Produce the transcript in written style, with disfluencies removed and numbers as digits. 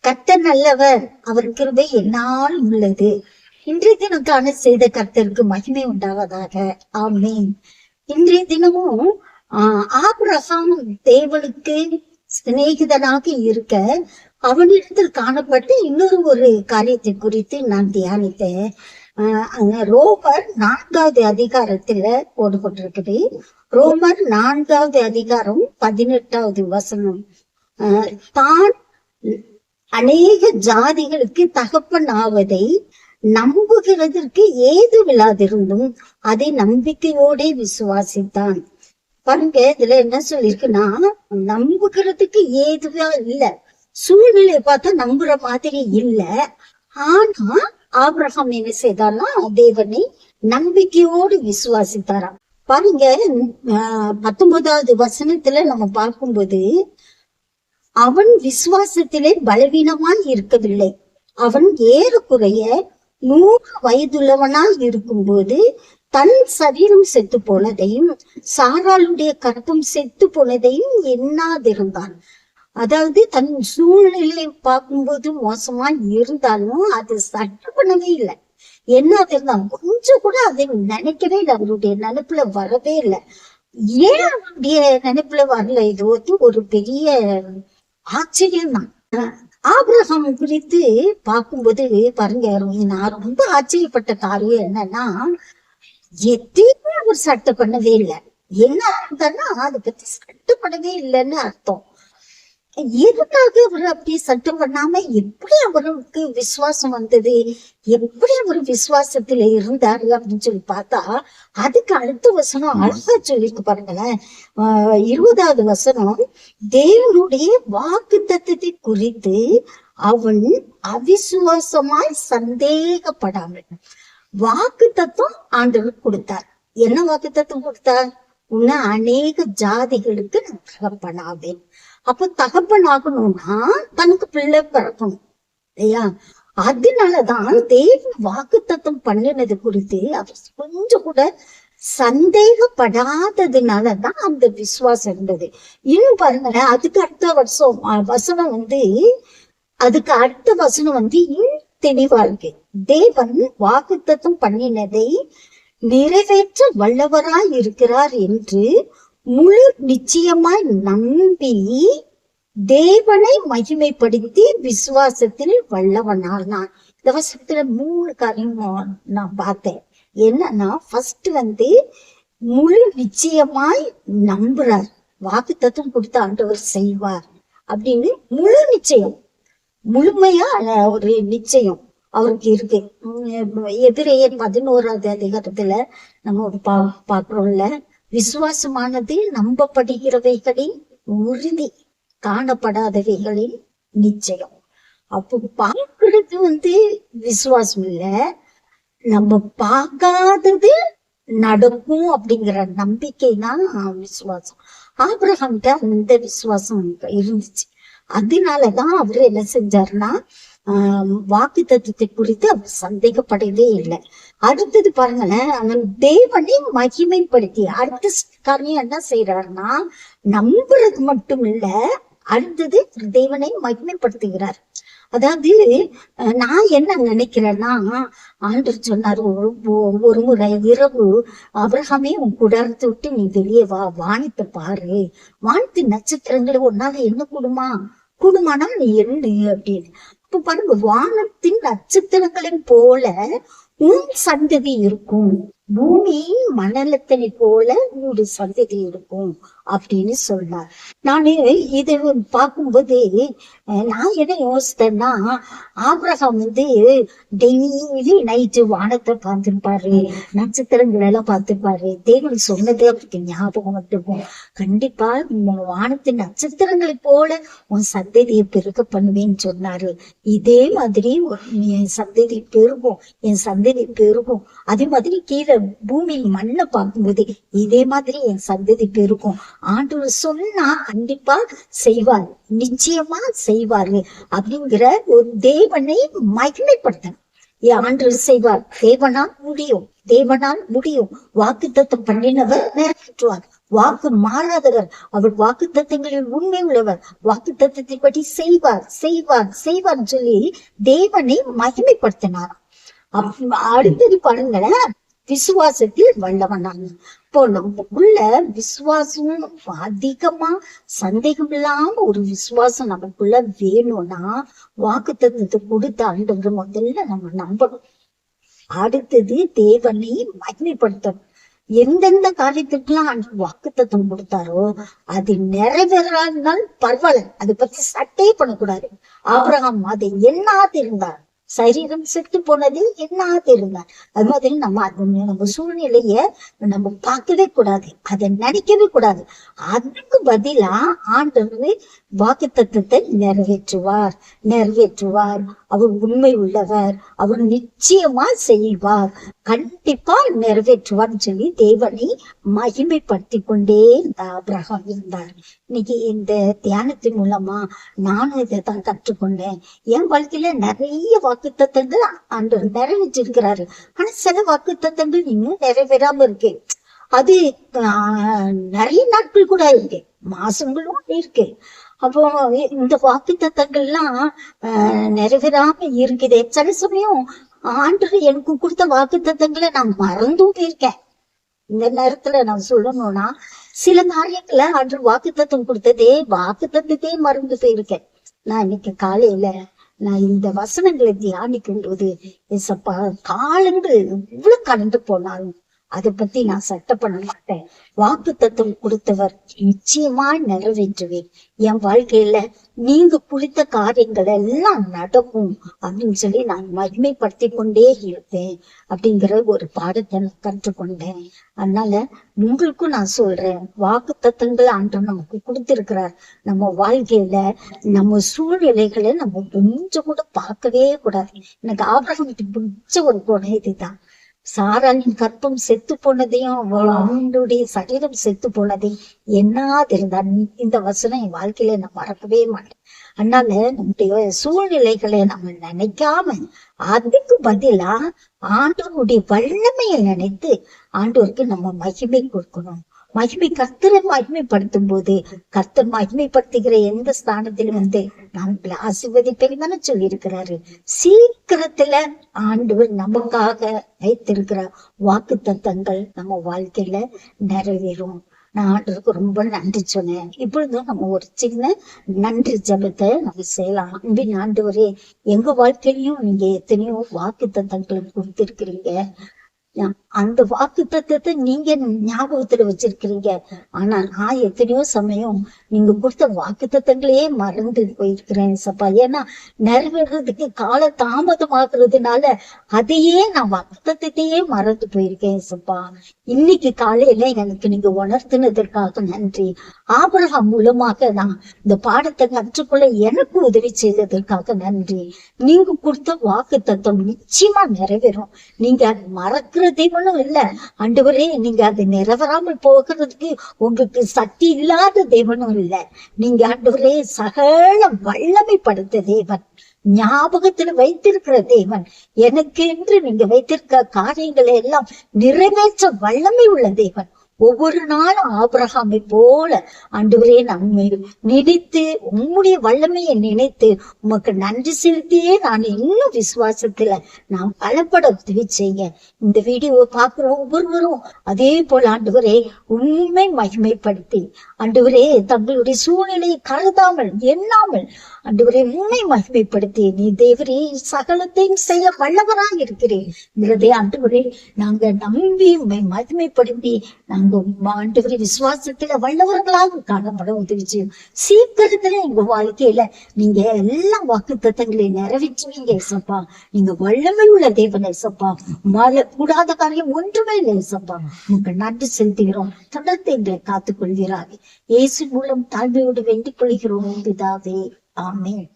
கர்த்தர் நல்லவர், அவர் கிருபை என்னால் உள்ளது. இன்றைய தினக்கான செய்த கர்த்தருக்கு மகிமை உண்டாவதாக. ஆமென். இன்றைய தினமும் ஆபிரகாம் தேவனுக்கு சிநேகிதனாக இருக்க அவனிடத்தில் காணப்பட்ட இன்னொரு ஒரு காரியத்தை குறித்து நான் தியானித்தேன். ரோமர் 4வது அதிகாரத்துல போடப்பட்டிருக்குது. ரோமர் 4வது அதிகாரம் 18வது வசனம். தான் அநேக ஜாதிகளுக்கு தகப்பன் ஆவதை நம்புகிறதற்கு ஏது விழாதிருந்தும் அதை நம்பிக்கையோட விசுவாசித்தான். பாருங்க, இதுல என்ன சொல்லிருக்குன்னா, நம்புகிறதுக்கு ஏதுவா இல்ல, சூழ்நிலையை பார்த்தா நம்புற மாதிரி இல்ல. ஆனா ஆபிரகாம் என்ன செய்தார்னா, தேவனை நம்பிக்கையோடு விசுவாசித்தாராம். பாருங்க, 19வது வசனத்துல நம்ம பார்க்கும்போது, அவன் விசுவாசத்திலே பலவீனமாய் இருக்கவில்லை. அவன் ஏறக்குறைய 100 வயதுள்ளவனாய் இருக்கும்போது தன் சரீரம் செத்து போனதையும் சாராளுடைய கற்பம் செத்து போனதையும் எண்ணாதிருந்தான். அதாவது தன் சூழ்நிலை பார்க்கும்போது மோசமா இருந்தாலும் அது சட்ட பண்ணவே இல்லை. எண்ணாதிருந்தான். கொஞ்சம் கூட அதை நினைக்கவே இல்லை. அவருடைய நினைப்புல வரவே இல்லை. ஏன் அவருடைய நினைப்புல வரல? இது வந்து ஒரு பெரிய ஆச்சரியம் தான். ஆபிரகாம் குறித்து பார்க்கும்போது பாருங்க, நான் ரொம்ப ஆச்சரியப்பட்ட காரியம் என்னன்னா, எதையுமே அவர் சட்டை பண்ணவே இல்லை. என்ன அர்த்தம்னா, அதை பத்தி சட்டப்படவே இல்லைன்னு அர்த்தம். எதுக்காக அவர் அப்படி சட்டம் பண்ணாம எப்படி அவருக்கு விசுவாசம் வந்தது, எப்படி அவர் விசுவாசத்துல இருந்தாரு அப்படின்னு சொல்லி பார்த்தா, அதுக்கு அடுத்த வசனம் அழகா சொல்லிருக்கு பாருங்களேன். 20வது வசனம், தேவனுடைய வாக்கு தத்தத்தை குறித்து அவன் அவிசுவாசமாய் சந்தேகப்படாமல். வாக்கு தத்துவம் ஆண்டவர் கொடுத்தார். என்ன வாக்கு தத்துவம் கொடுத்தார்? உன்னை அநேக ஜாதிகளுக்கு நான் தகப்பனாவேன். அப்ப தகப்பன் ஆகணும்னா தனக்கு பிள்ளை பிறக்கணும் இல்லையா? அதனாலதான் தேவன் வாக்கு தத்துவம் பண்ணினது குறித்து அவர் கொஞ்சம் கூட சந்தேகப்படாததுனாலதான் அந்த விசுவாசம் இருந்தது. இன்னும் பாருங்களேன், அதுக்கு அடுத்த வசனம் வந்து இன்னும் தெளிவா இருக்கு. தேவன் வாக்கு தத்துவம் பண்ணினதை நிறைவேற்ற வல்லவராய் இருக்கிறார் என்று முழு நிச்சயமாய் நம்பி தேவனை மகிமைப்படுத்தி விசுவாசத்தில் வல்லவனானான். இந்த வருஷத்துல 3 காரியம் நான் பார்த்தேன். என்னன்னா, ஃபர்ஸ்ட் வந்து முழு நிச்சயமாய் நம்புறார். வாக்கு தத்துவம் கொடுத்த ஆண்டவர் செய்வார் அப்படின்னு முழு நிச்சயம், முழுமையா ஒரு நிச்சயம் அவருக்கு இருக்கு. எபிரேயர் 11வது அதிகாரத்துல நம்ம பாக்குறோம்ல, விசுவாசமானது நம்பப்படுகிறவைகளின் உறுதி, காணப்படாதவைகளின் நிச்சயம். அப்போ பார்க்கறது வந்து விசுவாசம் இல்ல, நம்ம பார்க்காதது நடக்கும் அப்படிங்கிற நம்பிக்கை தான் விசுவாசம். ஆபிரகாம்கிட்ட அந்த விசுவாசம் இருந்துச்சு. அதனாலதான் அவரு என்ன செஞ்சாருன்னா, வாக்கு தத்துவத்தை குறித்து அவர் சந்தேகப்படவே இல்லை. அடுத்தது பாருங்களேன், அவன் தேவனை மகிமைப்படுத்தி அடுத்த காரியம் என்ன செய்யறாருன்னா, நம்புறது மட்டும் இல்ல, அடுத்தது தேவனை மகிமைப்படுத்துகிறார். அதாவது நான் என்ன நினைக்கிறேன்னா, ஆண்டவர் சொன்னாரு ஒரு முறை இரவு, ஆபிரகாமே உன் கூடாரத்தை விட்டு நீ வெளியே வா, வானத்தை பாரு, வானத்து நட்சத்திரங்களை ஒன்னால என்ன கூடுமானா நீ எண்ணு அப்படின்னு. இப்ப பாருங்க, வானத்தின் நட்சத்திரங்களின் போல உன் சந்ததி இருக்கும், பூமியின் மணலத்தினை போல உன்னுடைய சந்ததி இருக்கும் அப்படின்னு சொன்னார். நானு இதை பார்க்கும்போது நான் என்ன யோசித்தேன்னா, ஆபிரகாம் வந்து டெய்லி நைட்டு வானத்தை பார்த்துருப்பாரு, நட்சத்திரங்கள் எல்லாம் பார்த்துருப்பாரு. தேவன் சொன்னதே அவருக்கு ஞாபகம் வந்துருக்கும். கண்டிப்பா வானத்தின் நட்சத்திரங்களை போல உன் சந்ததியை பெருக்க பண்ணுவேன்னு சொன்னாரு. இதே மாதிரி என் சந்ததி பெருகும், என் சந்ததி பெருகும். அதே மாதிரி கீழே பூமியின் மண்ணை பார்க்கும்போது இதே மாதிரி என் சந்ததி பெருகும். ஆண்டவர் சொன்னா கண்டிப்பா செய்வார், நிச்சயமா செய்வாரு அப்படிங்கிற ஒரு தேவனை மகிமைப்படுத்தணும். ஆண்டவர் செய்வார், தேவனால் முடியும், தேவனால் முடியும். வாக்குத்தத்தம் பண்ணினவர் நிறைவேற்றுவார், வாக்கு மாறாதவர், அவர் வாக்கு தத்தங்களில் உண்மை உள்ளவர், வாக்கு தத்தத்தின்படி செய்வார் செய்வார் செய்வார்னு சொல்லி தேவனை மகிமைப்படுத்தினார். அடுத்தது பாருங்களேன், விசுவாசத்தில் வல்லவனாங்க. இப்போ நமக்குள்ள விசுவாசம் அதிகமா, சந்தேகம் இல்லாம ஒரு விசுவாசம் நமக்குள்ள வேணும்னா வாக்கு தத்தத்தை கொடுத்த ஆண்டவர் முதல்ல நம்ம நம்பணும். அடுத்தது தேவனை மகிமைப்படுத்தணும். எந்தெந்த காரியத்துக்கெல்லாம் வாக்கு தத்துவம் கொடுத்தாரோ அது நிறைவேறாதனால் பரவாயில்ல, அதை பத்தி சட்டையே பண்ணக்கூடாது. ஆபிரகாம் அதை எண்ணாது இருந்தார், சரீரம் செத்து போனது என்னாது இருந்தார். அது மாதிரி நம்ம சூழ்நிலைய நம்ம பார்க்கவே கூடாது, அதை நினைக்கவே கூடாது. அதுக்கு பதிலா ஆண்டவர் வாக்கு தத்துவத்தை நிறைவேற்றுவார் நிறைவேற்றுவார். அவர் உண்மை உள்ளவர், அவர் நிச்சயமா செய்வார், கண்டிப்பா நிறைவேற்றுவார்னு சொல்லி தேவனை மகிமைப்படுத்தி கொண்டே ஆபிரகாம் இருந்தார். இன்னைக்கு இந்த தியானத்தின் மூலமா நானும் இதை தான் கற்றுக்கொண்டேன். என் வாழ்க்கையில நிறைய வாக்கு தத்தங்கள் ஆண்டவர் நிறைவேற்றிருக்கிறாரு. ஆனா சில வாக்கு தத்தங்கள் இன்னும் நிறைவேறாம இருக்கு. அது நிறைய நாட்கள் கூட இருக்கு, மாசங்களும் இருக்கு. அப்போ இந்த வாக்கு தத்தங்கள்லாம் நிறைவேறாம இருக்குது. சில சமயம் ஆண்டவர் எனக்கு கொடுத்த வாக்கு தத்தங்களை நான் மறந்தும் போயிருக்கேன். இந்த நேரத்துல நான் சொல்லணும்னா, சில காரியங்களை ஆண்டவர் வாக்கு தத்தம் கொடுத்ததே வாக்கு தத்தத்தையே மறந்து போயிருக்கேன். நான் இன்னைக்கு காலையில நான் இந்த வசனங்களை தியானிக்கும் போது ஏசப்பா, காலங்கள் இவ்வளவு கடந்து போனாலும் அதை பத்தி நான் சட்டை பண்ண மாட்டேன். வாக்கு தத்துவம் கொடுத்தவர் நிச்சயமா நிறைவேற்றுவேன். என் வாழ்க்கையில நீங்க குறித்த காரியங்கள் எல்லாம் நடக்கும் அப்படின்னு சொல்லி நான் மகிமைப்படுத்தி கொண்டே இருப்பேன் அப்படிங்கிற ஒரு பாடத்தை நான் கற்றுக்கொண்டேன். அதனால உங்களுக்கும் நான் சொல்றேன், வாக்கு தத்தங்கள் ஆண்டவர் நமக்கு கொடுத்திருக்கிறார். நம்ம வாழ்க்கையில நம்ம சூழ்நிலைகளை நம்ம கொஞ்சம் கூட பார்க்கவே கூடாது. எனக்கு ஆபிரகாமுக்கு பிடிச்ச ஒரு குணம் இதுதான். சாராளின் கற்பம் செத்து போனதையும் அவனுடைய சரீரம் செத்து போனதையும் என்னாது இருந்தா இந்த வசனம் என் வாழ்க்கையில நான் மறக்கவே மாட்டேன். அதனால நம்முடைய சூழ்நிலைகளை நம்ம நினைக்காம அதுக்கு பதிலா ஆண்டவருடைய வல்லமையை நினைத்து ஆண்டவருக்கு நம்ம மகிமை கொடுக்கணும். கர்த்தரை மகிமைப்படுத்தும் போது கர்த்தர் மகிமைப்படுத்துகிற எந்த ஸ்தானத்திலும் நான் ஆசீர்வதிப்பேன் தானே சொல்லி இருக்கிறாரு. சீக்கிரத்துல ஆண்டவர் நமக்காக வைத்திருக்கிற வாக்கு தத்தங்கள் நம்ம வாழ்க்கையில நிறைவேறும். நான் ஆண்டவருக்கு ரொம்ப நன்றி சொன்னேன். இப்பொழுது நம்ம ஒரு சின்ன நன்றி ஜெபத்தை நம்ம செய்யலாம். அன்பின் ஆண்டவரே, எங்க வாழ்க்கையிலையும் நீங்க எத்தனையோ வாக்கு தத்தங்களை கொடுத்திருக்கிறீங்க. அந்த வாக்கு தத்துவத்தை நீங்க ஞாபகத்துல வச்சிருக்கிறீங்க. ஆனா நான் எத்தனையோ சமயம் நீங்க கொடுத்த வாக்கு தத்தங்களையே மறந்து போயிருக்கிறேன் சப்பா. ஏன்னா நிறைவேறதுக்கு கால தாமதமாக்குறதுனால அதையே நான் வாக்கு தத்தத்தையே மறந்து போயிருக்கேன் சப்பா. இன்னைக்கு காலையில எனக்கு நீங்க உணர்த்தினதற்காக நன்றி. ஆபிரகாம் மூலமாக நான் இந்த பாடத்தை கற்றுக்கொள்ள எனக்கு உதவி செய்ததற்காக நன்றி. நீங்க கொடுத்த வாக்கு தத்துவம் நிச்சயமா நிறைவேறும். நீங்க அதை மறக்கிறதே ஒண்ணும் இல்ல ஆண்டவரே. நீங்க அது நிறைவேறாமல் போகிறதுக்கு உங்களுக்கு சக்தி இல்லாத தேவனும் இல்ல. நீங்க ஆண்டவரே சகல வல்லமை படுத்த தேவன், ஞாபகத்துல வைத்திருக்கிற தேவன், எனக்கு என்று நீங்க வைத்திருக்க காரியங்களை எல்லாம் நிறைவேற்ற வல்லமை உள்ள தேவன். ஒவ்வொரு நாளும் ஆபிரகாமை போல ஆண்டவரே நம்மை நினைத்து உம்முடைய வல்லமையை நினைத்து உமக்கு நன்றி செலுத்தியே நான் இன்னும் விசுவாசத்துல நான் பலப்பட உதவி செய்ய இந்த வீடியோவை பார்க்கிற ஒவ்வொருவரும் அதே போல ஆண்டவரே உண்மை மகிமைப்படுத்தி ஆண்டவரே தங்களுடைய சூழ்நிலையை கருதாமல் எண்ணாமல் ஆண்டவரே உண்மை மகிமைப்படுத்தி நீ தேவரே சகலத்தையும் செய்ய வல்லவராக இருக்கிறேன். ஆண்டவரே நாங்க நம்பி உண்மை மகிமைப்படுத்தி நாங்க ஆண்டவரே விசுவாசத்துல வல்லவர்களாக காணப்பட உதவி செய்யும். சீக்கிரத்துல எங்க வாழ்க்கையில நீங்க எல்லா வாக்கு தத்தங்களையும் நிறைவேற்றுவீங்க ஏசப்பா. நீங்க வல்லமை உள்ள தேவன் ஏசப்பா. கூடாத காரியம் ஒன்றுமே இல்லை ஏசப்பா. உங்களுக்கு நன்றி செலுத்துகிறோம். தொடர்ந்து எங்களை காத்துக் கொள்கிறார்கள். இயேசு மூலம் தாழ்மையோடு வேண்டிக் கொள்கிறோம் பிதாவே. ஆமென்.